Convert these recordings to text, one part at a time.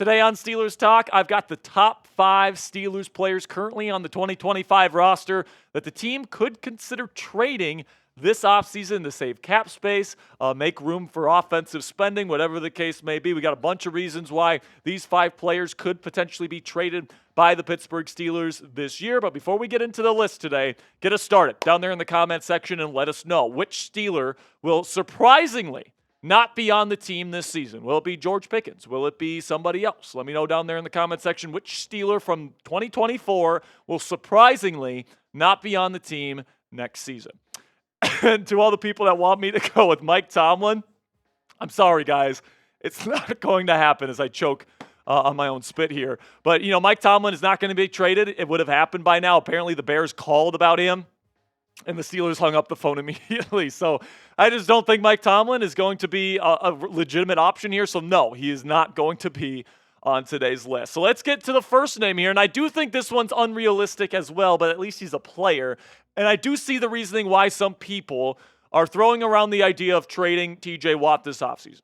Today on Steelers Talk, I've got the top 5 Steelers players currently on the 2025 roster that the team could consider trading this offseason to save cap space, make room for offensive spending, whatever the case may be. We got a bunch of reasons why these 5 players could potentially be traded by the Pittsburgh Steelers this year. But before we get into the list today, get us started down there in the comment section and let us know which Steeler will surprisingly not be on the team this season. Will it be George Pickens? Will it be somebody else? Let me know down there in the comment section which Steeler from 2024 will surprisingly not be on the team next season. And to all the people that want me to go with Mike Tomlin, I'm sorry, guys. It's not going to happen as I choke on my own spit here. But, Mike Tomlin is not going to be traded. It would have happened by now. Apparently, the Bears called about him, and the Steelers hung up the phone immediately. So I just don't think Mike Tomlin is going to be a legitimate option here. So, no, he is not going to be on today's list. So let's get to the first name here. And I do think this one's unrealistic as well, but at least he's a player. And I do see the reasoning why some people are throwing around the idea of trading TJ Watt this offseason.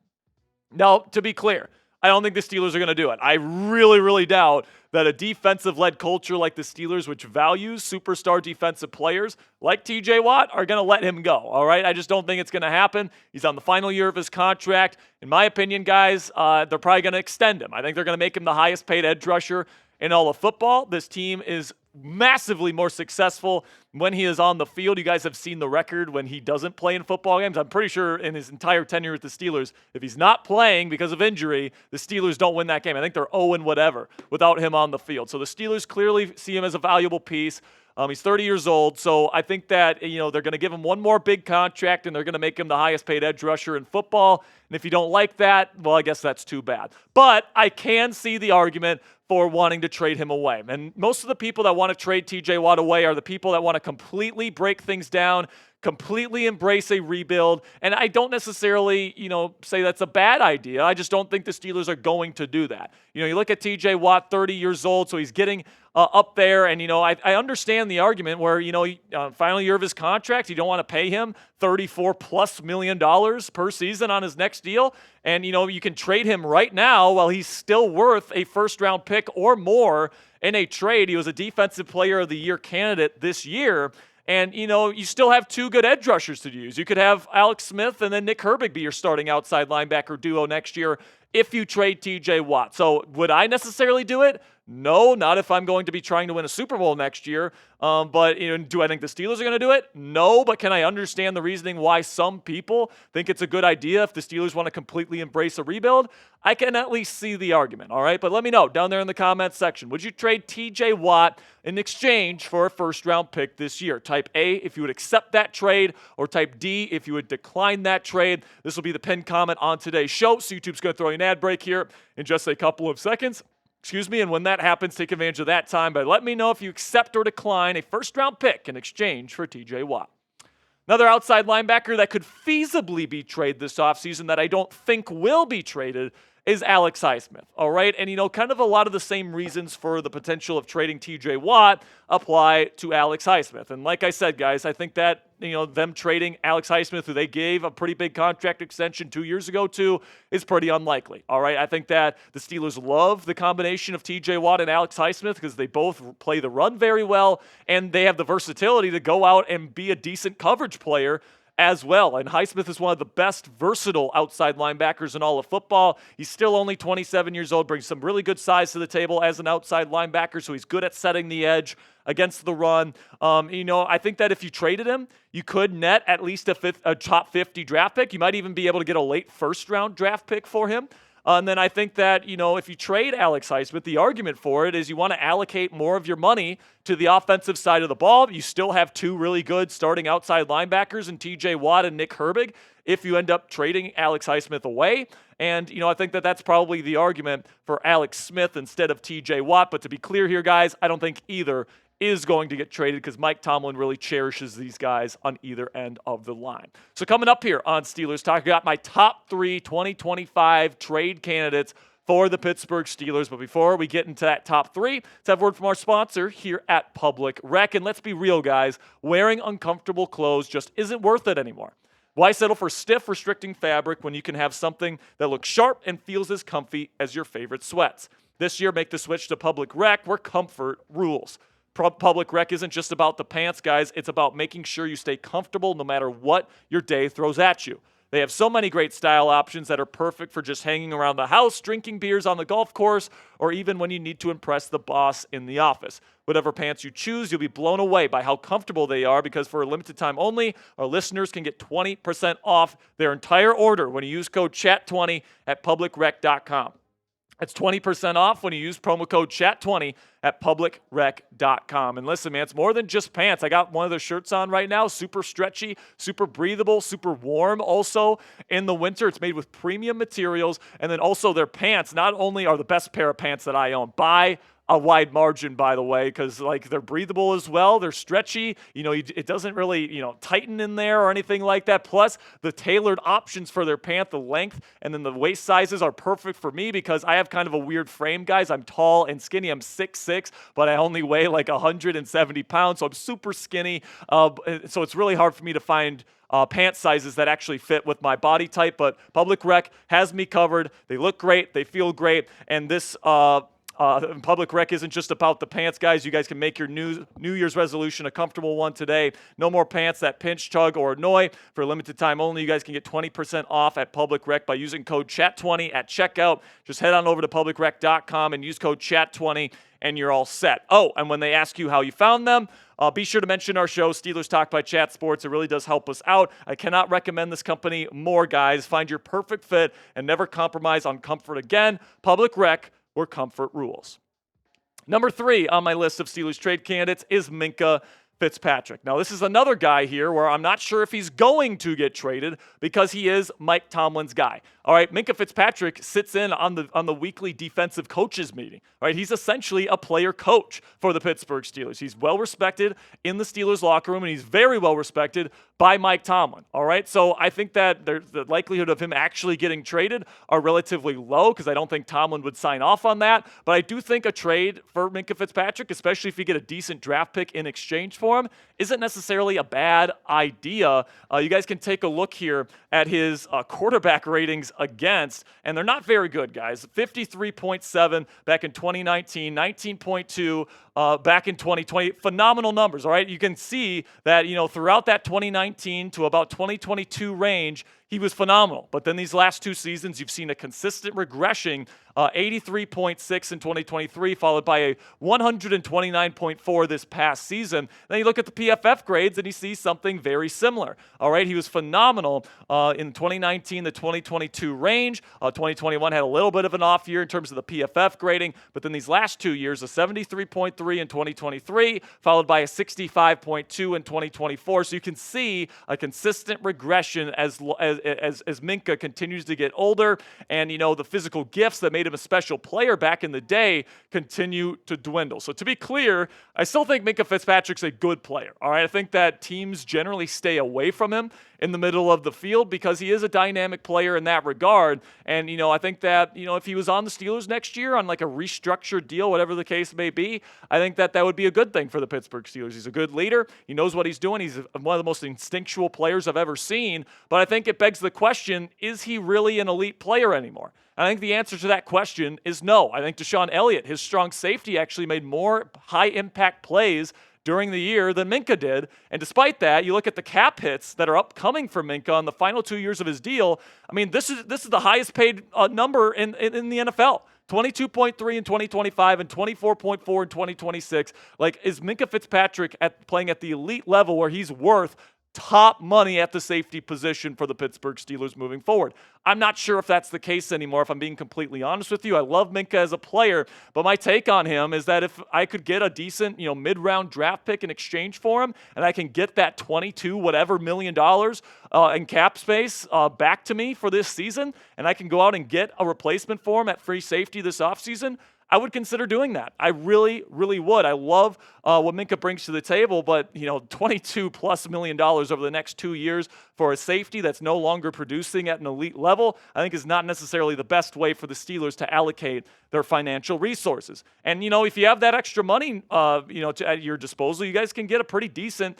Now, to be clear, I don't think the Steelers are going to do it. I really, really doubt that a defensive-led culture like the Steelers, which values superstar defensive players like TJ Watt, are going to let him go, all right? I just don't think it's going to happen. He's on the final year of his contract. In my opinion, guys, they're probably going to extend him. I think they're going to make him the highest-paid edge rusher in all of football. This team is massively more successful when he is on the field. You guys have seen the record when he doesn't play in football games. I'm pretty sure in his entire tenure with the Steelers, if he's not playing because of injury, the Steelers don't win that game. I think they're 0-whatever without him on the field. So the Steelers clearly see him as a valuable piece. He's 30 years old, so I think that they're going to give him one more big contract, and they're going to make him the highest-paid edge rusher in football. And if you don't like that, well, I guess that's too bad. But I can see the argument for wanting to trade him away. And most of the people that want to trade TJ Watt away are the people that want to completely break things down, completely embrace a rebuild. And I don't necessarily, say that's a bad idea. I just don't think the Steelers are going to do that. You look at TJ Watt, 30 years old, so he's getting up there. And, I understand the argument where, final year of his contract, you don't want to pay him $34+ million per season on his next deal. And, you can trade him right now while he's still worth a first-round pick or more in a trade. He was a Defensive Player of the Year candidate this year. And, you still have 2 good edge rushers to use. You could have Alex Smith and then Nick Herbig be your starting outside linebacker duo next year if you trade TJ Watt. So would I necessarily do it? No, not if I'm going to be trying to win a Super Bowl next year. But do I think the Steelers are going to do it? No, but can I understand the reasoning why some people think it's a good idea if the Steelers want to completely embrace a rebuild? I can at least see the argument, all right? But let me know down there in the comments section. Would you trade TJ Watt in exchange for a first-round pick this year? Type A if you would accept that trade, or type D if you would decline that trade. This will be the pinned comment on today's show. So YouTube's going to throw you an ad break here in just a couple of seconds. And when that happens, take advantage of that time. But let me know if you accept or decline a first-round pick in exchange for TJ Watt. Another outside linebacker that could feasibly be traded this offseason that I don't think will be traded is Alex Highsmith, all right? And, kind of a lot of the same reasons for the potential of trading TJ Watt apply to Alex Highsmith. And like I said, guys, I think that, them trading Alex Highsmith, who they gave a pretty big contract extension 2 years ago to, is pretty unlikely, all right? I think that the Steelers love the combination of TJ Watt and Alex Highsmith because they both play the run very well, and they have the versatility to go out and be a decent coverage player as well. And Highsmith is one of the best versatile outside linebackers in all of football. He's still only 27 years old, brings some really good size to the table as an outside linebacker, so he's good at setting the edge against the run. I think that if you traded him, you could net at least a top 50 draft pick. You might even be able to get a late first-round draft pick for him. And then I think that, if you trade Alex Highsmith, the argument for it is you want to allocate more of your money to the offensive side of the ball. You still have 2 really good starting outside linebackers in TJ Watt and Nick Herbig if you end up trading Alex Highsmith away. And, I think that that's probably the argument for Alex Smith instead of TJ Watt. But to be clear here, guys, I don't think either is going to get traded because Mike Tomlin really cherishes these guys on either end of the line. So coming up here on Steelers Talk, I got my top 3 2025 trade candidates for the Pittsburgh Steelers. But before we get into that top 3, let's have a word from our sponsor here at Public Rec. And let's be real, guys, wearing uncomfortable clothes just isn't worth it anymore. Why settle for stiff, restricting fabric when you can have something that looks sharp and feels as comfy as your favorite sweats? This year, make the switch to Public Rec, where comfort rules. Public Rec isn't just about the pants, guys. It's about making sure you stay comfortable no matter what your day throws at you. They have so many great style options that are perfect for just hanging around the house, drinking beers on the golf course, or even when you need to impress the boss in the office. Whatever pants you choose, you'll be blown away by how comfortable they are, because for a limited time only, our listeners can get 20% off their entire order when you use code CHAT20 at publicrec.com. That's 20% off when you use promo code CHAT20 at publicrec.com. And listen, man, it's more than just pants. I got one of their shirts on right now, super stretchy, super breathable, super warm also in the winter. It's made with premium materials. And then also their pants not only are the best pair of pants that I own, by a wide margin, by the way, because like they're breathable as well. They're stretchy. It doesn't really, tighten in there or anything like that. Plus, the tailored options for their pant, the length, and then the waist sizes are perfect for me because I have kind of a weird frame, guys. I'm tall and skinny. I'm 6'6", but I only weigh like 170 pounds, so I'm super skinny. So it's really hard for me to find pant sizes that actually fit with my body type, but Public Rec has me covered. They look great. They feel great. And this Public Rec isn't just about the pants, guys. You guys can make your New Year's resolution a comfortable one today. No more pants that pinch, tug, or annoy. For a limited time only, you guys can get 20% off at Public Rec by using code CHAT20 at checkout. Just head on over to publicrec.com and use code CHAT20, and you're all set. Oh, and when they ask you how you found them, be sure to mention our show, Steelers Talk by Chat Sports. It really does help us out. I cannot recommend this company more, guys. Find your perfect fit and never compromise on comfort again. Public Rec, where comfort rules. Number 3 on my list of Steelers trade candidates is Minkah Fitzpatrick. Now, this is another guy here where I'm not sure if he's going to get traded because he is Mike Tomlin's guy. All right, Minkah Fitzpatrick sits in on the weekly defensive coaches meeting. All right, he's essentially a player coach for the Pittsburgh Steelers. He's well respected in the Steelers locker room, and he's very well respected by Mike Tomlin. All right, so I think that the likelihood of him actually getting traded are relatively low because I don't think Tomlin would sign off on that. But I do think a trade for Minkah Fitzpatrick, especially if you get a decent draft pick in exchange for him, isn't necessarily a bad idea. You guys can take a look here at his quarterback ratings against, and they're not very good, guys. 53.7 back in 2019, 19.2 back in 2020. Phenomenal numbers, all right? You can see that, throughout that 2019 to about 2022 range, he was phenomenal. But then these last 2 seasons, you've seen a consistent regression, 83.6 in 2023, followed by a 129.4 this past season. Then you look at the PFF grades, and you see something very similar. All right, he was phenomenal in 2019 to 2022 range. 2021 had a little bit of an off year in terms of the PFF grading, but then these last 2 years, a 73.3 in 2023, followed by a 65.2 in 2024. So you can see a consistent regression as Minkah continues to get older, and the physical gifts that made him a special player back in the day continue to dwindle. So to be clear, I still think Minkah Fitzpatrick's a good player. All right, I think that teams generally stay away from him in the middle of the field because he is a dynamic player in that regard. And, I think that, if he was on the Steelers next year on like a restructured deal, whatever the case may be, I think that would be a good thing for the Pittsburgh Steelers. He's a good leader. He knows what he's doing. He's one of the most instinctual players I've ever seen. But I think it begs the question, is he really an elite player anymore? I think the answer to that question is no. I think Deshaun Elliott, his strong safety, actually made more high-impact plays during the year than Minkah did. And despite that, you look at the cap hits that are upcoming for Minkah in the final 2 years of his deal. I mean, this is the highest paid number in the NFL. 22.3 in 2025 and 24.4 in 2026. Like, is Minkah Fitzpatrick playing at the elite level where he's worth top money at the safety position for the Pittsburgh Steelers moving forward? I'm not sure if that's the case anymore, if I'm being completely honest with you. I love Minkah as a player, but my take on him is that if I could get a decent, mid-round draft pick in exchange for him, and I can get that $22 million in cap space back to me for this season, and I can go out and get a replacement for him at free safety this offseason, I would consider doing that. I really, really would. I love what Minkah brings to the table, but $22+ million over the next 2 years for a safety that's no longer producing at an elite level, I think is not necessarily the best way for the Steelers to allocate their financial resources. And if you have that extra money, at your disposal, you guys can get a pretty decent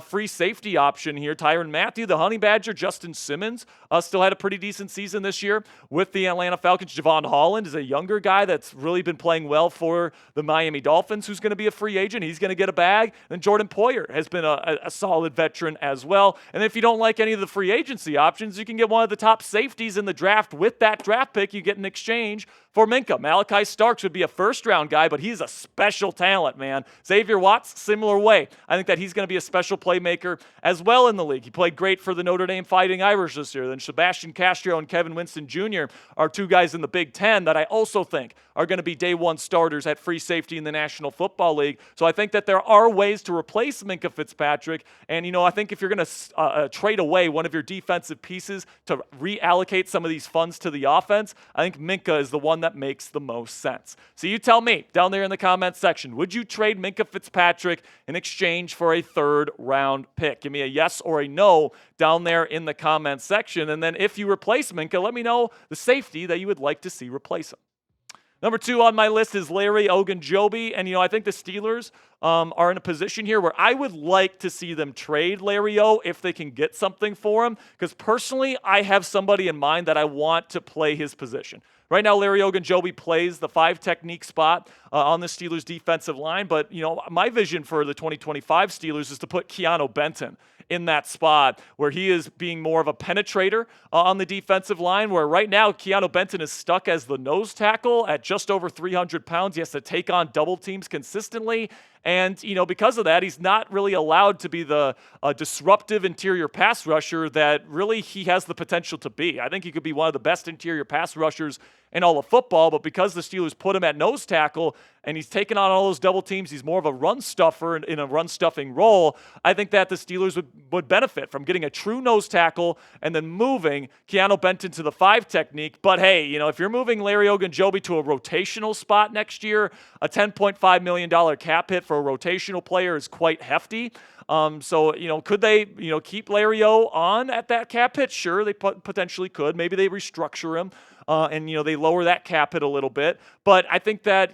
free safety option here. Tyrann Mathieu, the Honey Badger, Justin Simmons still had a pretty decent season this year with the Atlanta Falcons. Javon Holland is a younger guy that's really been playing well for the Miami Dolphins, who's going to be a free agent. He's going to get a bag. And Jordan Poyer has been a solid veteran as well. And if you don't like any of the free agency options, you can get one of the top safeties in the draft with that draft pick you get in exchange for Minkah. Malachi Starks would be a first-round guy, but he's a special talent, man. Xavier Watts, similar way. I think that he's going to be a special playmaker as well in the league. He played great for the Notre Dame Fighting Irish this year. Then Sebastian Castro and Kevin Winston Jr. are two guys in the Big Ten that I also think are going to be day one starters at free safety in the National Football League. So I think that there are ways to replace Minkah Fitzpatrick. And, I think if you're going to trade away one of your defensive pieces to reallocate some of these funds to the offense, I think Minkah is the one that makes the most sense. So you tell me down there in the comments section, would you trade Minkah Fitzpatrick in exchange for a third-round pick? Give me a yes or a no down there in the comments section. And then if you replace Minkah, let me know the safety that you would like to see replace him. Number 2 on my list is Larry Ogunjobi. And, I think the Steelers are in a position here where I would like to see them trade Larry O if they can get something for him. Because personally, I have somebody in mind that I want to play his position. Right now, Larry Ogunjobi plays the 5 technique spot on the Steelers defensive line. But, my vision for the 2025 Steelers is to put Keanu Benton in that spot where he is being more of a penetrator on the defensive line, where right now Keanu Benton is stuck as the nose tackle at just over 300 pounds. He has to take on double teams consistently. And, because of that, he's not really allowed to be the disruptive interior pass rusher that really he has the potential to be. I think he could be one of the best interior pass rushers in all of football, but because the Steelers put him at nose tackle and he's taken on all those double teams, he's more of a run stuffer in a run stuffing role. I think that the Steelers would benefit from getting a true nose tackle and then moving Keanu Benton to the 5 technique. But hey, if you're moving Larry Ogunjobi to a rotational spot next year, a $10.5 million cap hit for a rotational player is quite hefty. So, could they, keep Larry O on at that cap hit? Sure, they potentially could. Maybe they restructure him. And they lower that cap hit a little bit. But I think that,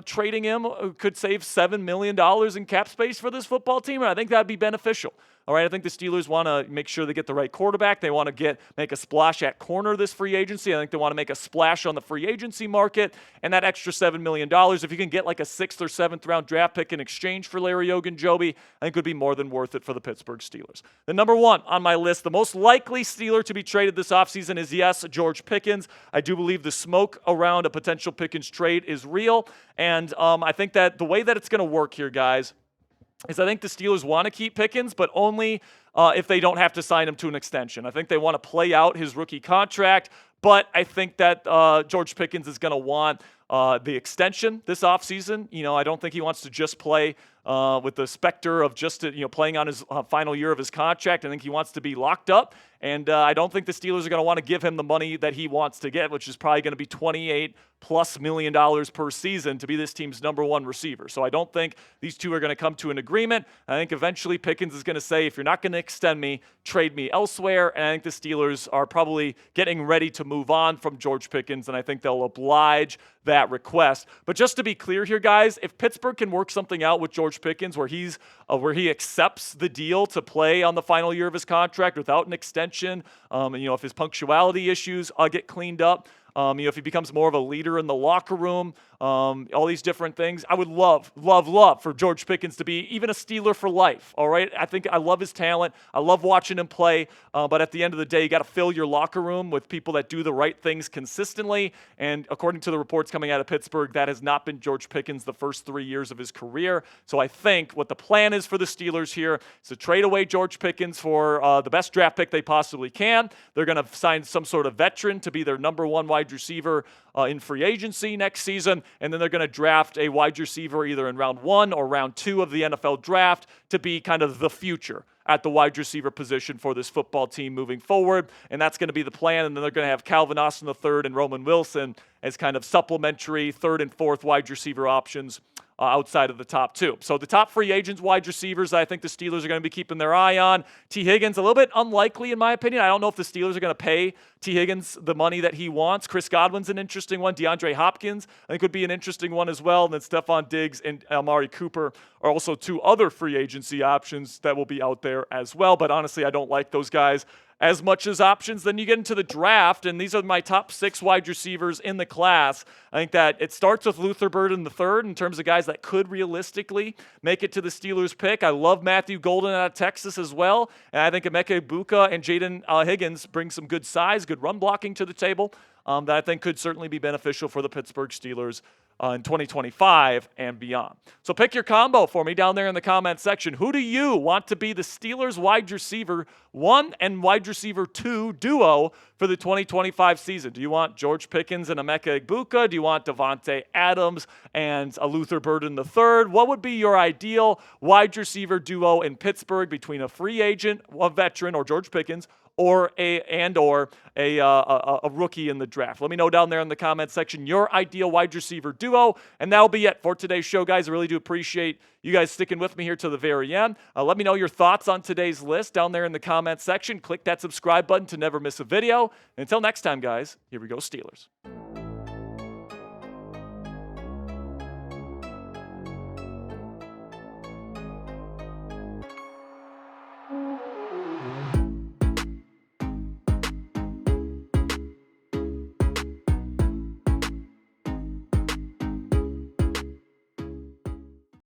trading him could save $7 million in cap space for this football team, and I think that'd be beneficial. All right, I think the Steelers want to make sure they get the right quarterback. They want to make a splash at corner this free agency. I think they want to make a splash on the free agency market. And that extra $7 million, if you can get like a 6th or 7th round draft pick in exchange for Larry Ogunjobi, I think would be more than worth it for the Pittsburgh Steelers. The number 1 on my list, the most likely Steeler to be traded this offseason is, yes, George Pickens. I do believe the smoke around a potential Pickens trade is real. And I think that the way that it's going to work here, guys, is I think the Steelers want to keep Pickens, but only if they don't have to sign him to an extension. I think they want to play out his rookie contract, but I think that George Pickens is going to want the extension this offseason. I don't think he wants to just play with the specter of just playing on his final year of his contract. I think he wants to be locked up, and I don't think the Steelers are going to want to give him the money that he wants to get, which is probably going to be $28+ million per season to be this team's number 1 receiver. So I don't think these two are going to come to an agreement. I think eventually Pickens is going to say, if you're not going to extend me, trade me elsewhere. And I think the Steelers are probably getting ready to move on from George Pickens, and I think they'll oblige that request. But just to be clear here, guys, if Pittsburgh can work something out with George Pickens where he accepts the deal to play on the final year of his contract without an extension, if his punctuality issues get cleaned up, if he becomes more of a leader in the locker room, all these different things. I would love for George Pickens to be even a Steeler for life, all right? I love his talent. I love watching him play, but at the end of the day, you got to fill your locker room with people that do the right things consistently, and according to the reports coming out of Pittsburgh, that has not been George Pickens the first 3 years of his career. So I think what the plan is for the Steelers here is to trade away George Pickens for the best draft pick they possibly can. They're going to sign some sort of veteran to be their number 1 wide receiver in free agency next season, and then they're going to draft a wide receiver either in round 1 or round 2 of the NFL draft to be kind of the future at the wide receiver position for this football team moving forward, and that's going to be the plan. And then they're going to have Calvin Austin III and Roman Wilson as kind of supplementary 3rd and 4th wide receiver options outside of the top 2. So the top free agents, wide receivers, I think the Steelers are going to be keeping their eye on. T. Higgins, a little bit unlikely in my opinion. I don't know if the Steelers are going to pay T. Higgins the money that he wants. Chris Godwin's an interesting one. DeAndre Hopkins, I think, would be an interesting one as well. And then Stephon Diggs and Amari Cooper are also 2 other free agency options that will be out there as well. But honestly, I don't like those guys as much as options. Then you get into the draft, and these are my top 6 wide receivers in the class. I think that it starts with Luther Burden III in terms of guys that could realistically make it to the Steelers pick. I love Matthew Golden out of Texas as well, and I think Emeka Egbuka and Jaden Higgins bring some good size, good run blocking to the table that I think could certainly be beneficial for the Pittsburgh Steelers in 2025 and beyond. So pick your combo for me down there in the comment section. Who do you want to be the Steelers wide receiver 1 and wide receiver 2 duo for the 2025 season? Do you want George Pickens and Emeka Egbuka? Do you want Devontae Adams and Luther Burden III? What would be your ideal wide receiver duo in Pittsburgh between a free agent, a veteran, or George Pickens, or a rookie in the draft? Let me know down there in the comment section your ideal wide receiver duo, and that'll be it for today's show, guys. I really do appreciate you guys sticking with me here to the very end. Let me know your thoughts on today's list down there in the comment section. Click that subscribe button to never miss a video. And until next time, guys, here we go, Steelers.